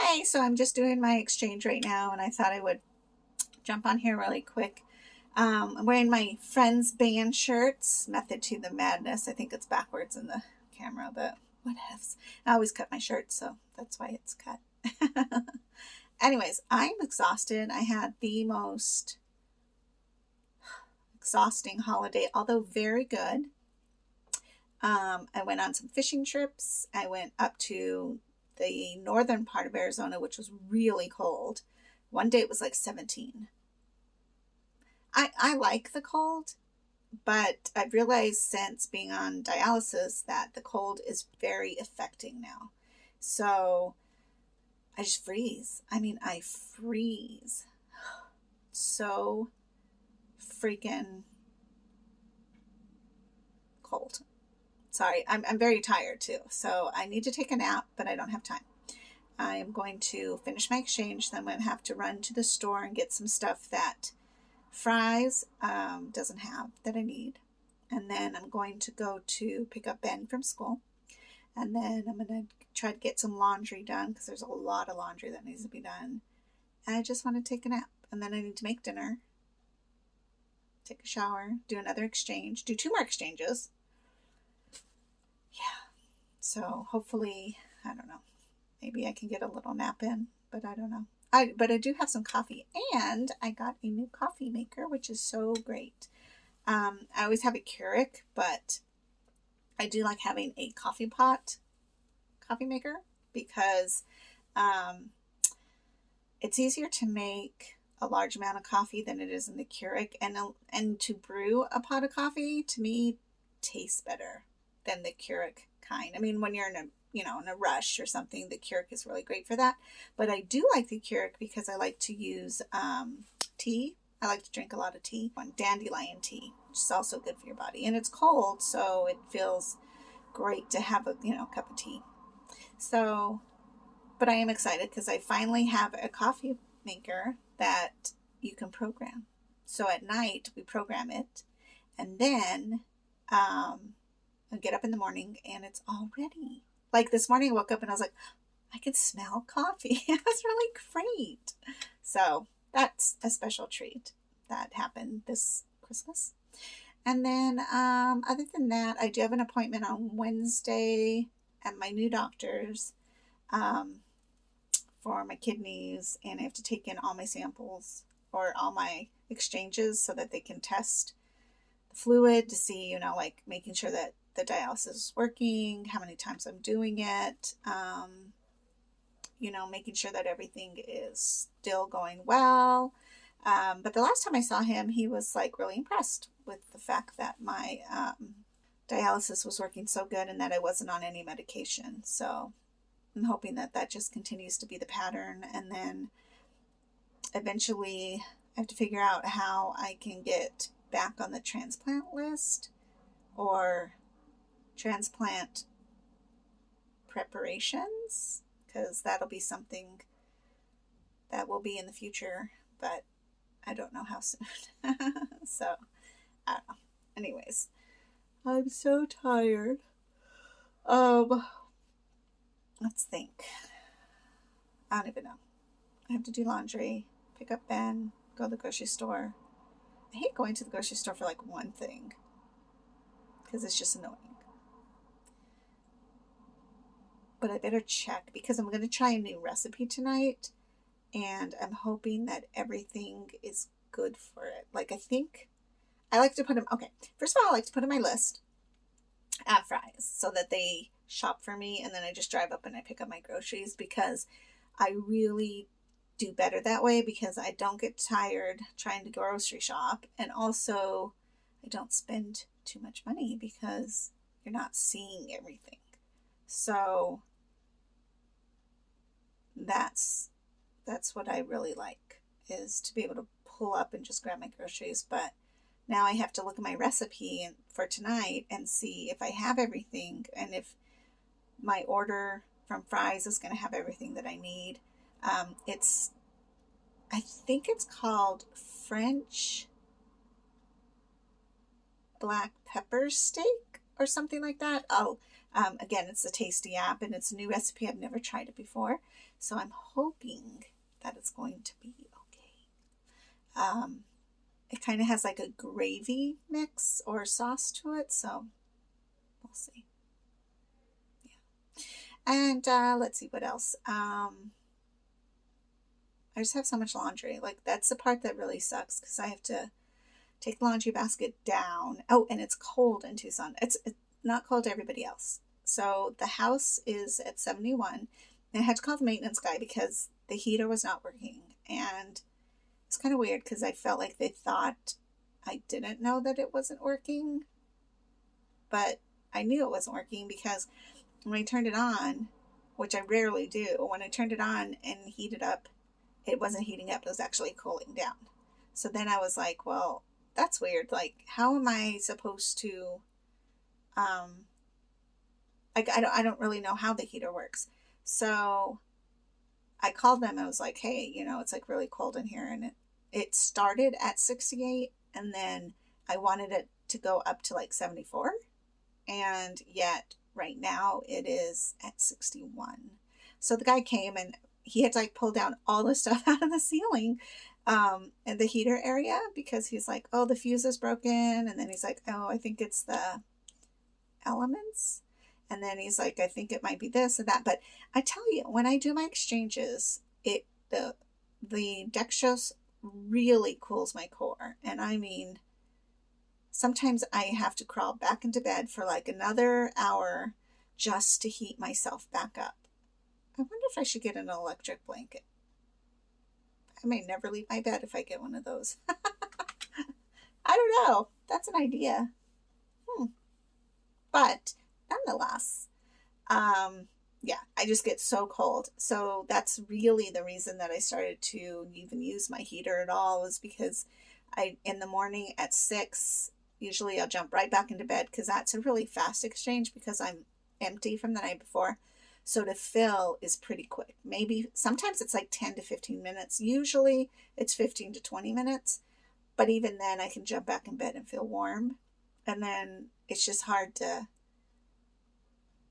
Hey, so I'm just doing my exchange right now, and I thought I would jump on here really quick. I'm wearing my friend's band shirts, Method to the Madness. I think it's backwards in the camera, but whatevs. I always cut my shirts, so that's why it's cut. Anyways, I'm exhausted. I had the most exhausting holiday, although very good. I went on some fishing trips. I went up to the northern part of Arizona, which was really cold. One day it was like 17. I like the cold, but I've realized since being on dialysis that the cold is very affecting now. So I just freeze. I mean, I freeze. So freaking cold. Sorry, I'm very tired too. So I need to take a nap, but I don't have time. I am going to finish my exchange. Then I'm going to have to run to the store and get some stuff that Fry's doesn't have that I need. And then I'm going to go to pick up Ben from school. And then I'm going to try to get some laundry done because there's a lot of laundry that needs to be done. And I just want to take a nap. And then I need to make dinner, take a shower, do another exchange, do 2 more exchanges. Yeah. So hopefully, I don't know, maybe I can get a little nap in, but I don't know. But I do have some coffee, and I got a new coffee maker, which is so great. I always have a Keurig, but I do like having a coffee pot coffee maker because it's easier to make a large amount of coffee than it is in the Keurig, and to brew a pot of coffee to me tastes better than the Keurig kind. I mean, when you're in a rush or something, the Keurig is really great for that. But I do like the Keurig because I like to use tea. I like to drink a lot of tea, dandelion tea, which is also good for your body. And it's cold, so it feels great to have a cup of tea. So, but I am excited because I finally have a coffee maker that you can program. So at night we program it, and then I get up in the morning and it's all ready. Like this morning I woke up and I was like, I could smell coffee. It was really great. So that's a special treat that happened this Christmas. And then other than that, I do have an appointment on Wednesday at my new doctor's for my kidneys, and I have to take in all my samples or all my exchanges so that they can test the fluid to see, like making sure that the dialysis is working, how many times I'm doing it, making sure that everything is still going well. But the last time I saw him, he was like really impressed with the fact that my dialysis was working so good and that I wasn't on any medication. So I'm hoping that that just continues to be the pattern. And then eventually I have to figure out how I can get back on the transplant list or transplant preparations, because that'll be something that will be in the future, but I don't know how soon. So I don't know. Anyways, I'm so tired. Let's think. I don't even know. I have to do laundry, pick up Ben, go to the grocery store. I hate going to the grocery store for like one thing because it's just annoying. But I better check because I'm going to try a new recipe tonight, and I'm hoping that everything is good for it. Like, I think I like to put them, okay, first of all, I like to put in my list at Fry's so that they shop for me, and then I just drive up and I pick up my groceries because I really do better that way because I don't get tired trying to grocery shop, and also I don't spend too much money because you're not seeing everything. So that's what I really like, is to be able to pull up and just grab my groceries. But now I have to look at my recipe for tonight and see if I have everything and if my order from Fry's is going to have everything that I need. I think it's called French black pepper steak or something like that. Again, it's a Tasty app and it's a new recipe. I've never tried it before. So I'm hoping that it's going to be okay. It kind of has like a gravy mix or sauce to it, so we'll see. And let's see what else. I just have so much laundry. Like, that's the part that really sucks because I have to take the laundry basket down. Oh, and it's cold in Tucson. It's not cold to everybody else. So the house is at 71. And I had to call the maintenance guy because the heater was not working. And it's kind of weird because I felt like they thought I didn't know that it wasn't working. But I knew it wasn't working because when I turned it on, which I rarely do, when I turned it on and heated up, it wasn't heating up. It was actually cooling down. So then I was like, well, that's weird. Like, how am I supposed to, like, I don't really know how the heater works. So I called them and I was like, hey, it's like really cold in here. And it started at 68 and then I wanted it to go up to like 74. And yet right now it is at 61. So the guy came and he had to like pull down all the stuff out of the ceiling in the heater area because he's like, oh, the fuse is broken. And then he's like, oh, I think it's the elements. And then he's like, I think it might be this and that. But I tell you, when I do my exchanges, the dextrose really cools my core. And I mean, sometimes I have to crawl back into bed for like another hour just to heat myself back up. I wonder if I should get an electric blanket. I may never leave my bed if I get one of those. I don't know. That's an idea. But nonetheless, yeah, I just get so cold. So that's really the reason that I started to even use my heater at all, was because in the morning at 6, usually I'll jump right back into bed because that's a really fast exchange because I'm empty from the night before. So to fill is pretty quick. Maybe sometimes it's like 10 to 15 minutes. Usually it's 15 to 20 minutes. But even then I can jump back in bed and feel warm. And then it's just hard the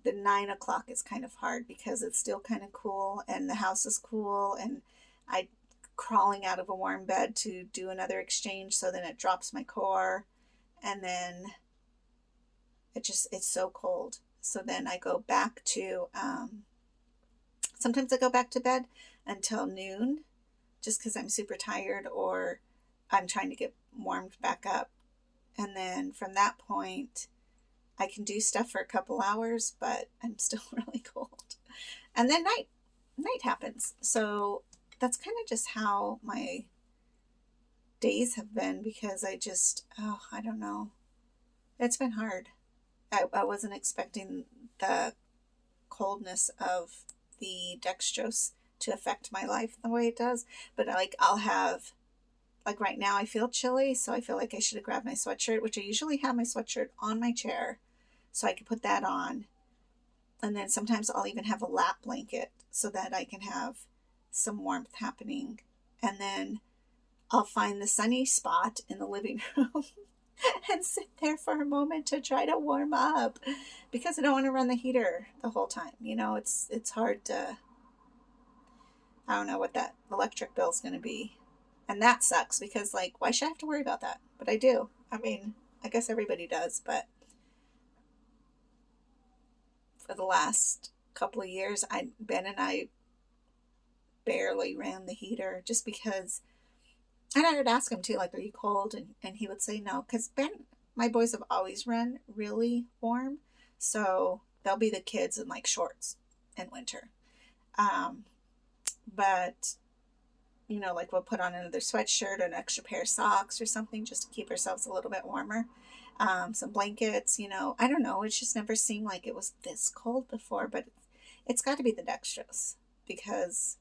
9 o'clock is kind of hard because it's still kind of cool and the house is cool and I crawling out of a warm bed to do another exchange. So then it drops my core and then it's so cold. So then I go back to, sometimes I go back to bed until noon just because I'm super tired or I'm trying to get warmed back up. And then from that point, I can do stuff for a couple hours, but I'm still really cold. And then night happens. So that's kind of just how my days have been because I don't know. It's been hard. I wasn't expecting the coldness of the dextrose to affect my life the way it does. But like I'll have, like right now I feel chilly, so I feel like I should have grabbed my sweatshirt, which I usually have my sweatshirt on my chair so I can put that on. And then sometimes I'll even have a lap blanket so that I can have some warmth happening. And then I'll find the sunny spot in the living room and sit there for a moment to try to warm up because I don't want to run the heater the whole time. It's hard to, I don't know what that electric bill is going to be. And that sucks because like, why should I have to worry about that? But I do. I mean, I guess everybody does, but for the last couple of years, Ben and I barely ran the heater just because. And I would ask him too, like, are you cold? And he would say no, because my boys have always run really warm. So they'll be the kids in like shorts in winter. But, like we'll put on another sweatshirt or an extra pair of socks or something just to keep ourselves a little bit warmer. Some blankets, I don't know. It's just never seemed like it was this cold before, but it's got to be the dextrose because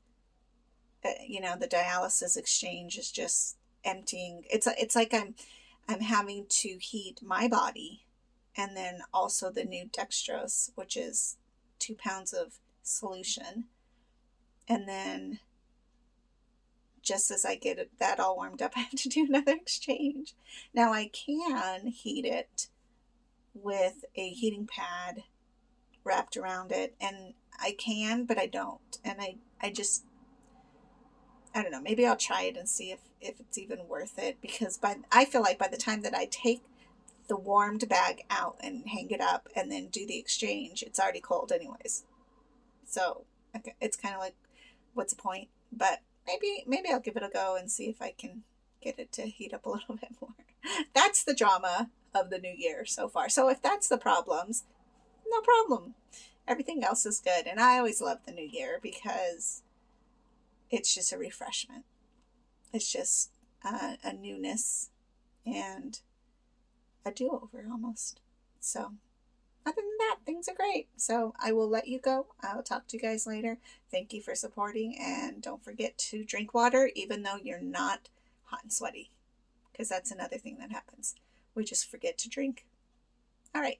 the dialysis exchange is just emptying. It's like I'm having to heat my body and then also the new dextrose, which is 2 pounds of solution. And then just as I get that all warmed up, I have to do another exchange. Now I can heat it with a heating pad wrapped around it, and I can, but I don't. And I just, I don't know, maybe I'll try it and see if it's even worth it, because I feel like by the time that I take the warmed bag out and hang it up and then do the exchange, it's already cold anyways. So okay, it's kind of like, what's the point? But maybe I'll give it a go and see if I can get it to heat up a little bit more. That's the drama of the new year so far. So if that's the problems, no problem. Everything else is good. And I always love the new year because it's just a refreshment. It's just a newness and a do-over almost. So other than that, things are great. So I will let you go. I'll talk to you guys later. Thank you for supporting, and don't forget to drink water even though you're not hot and sweaty, because that's another thing that happens. We just forget to drink. All right.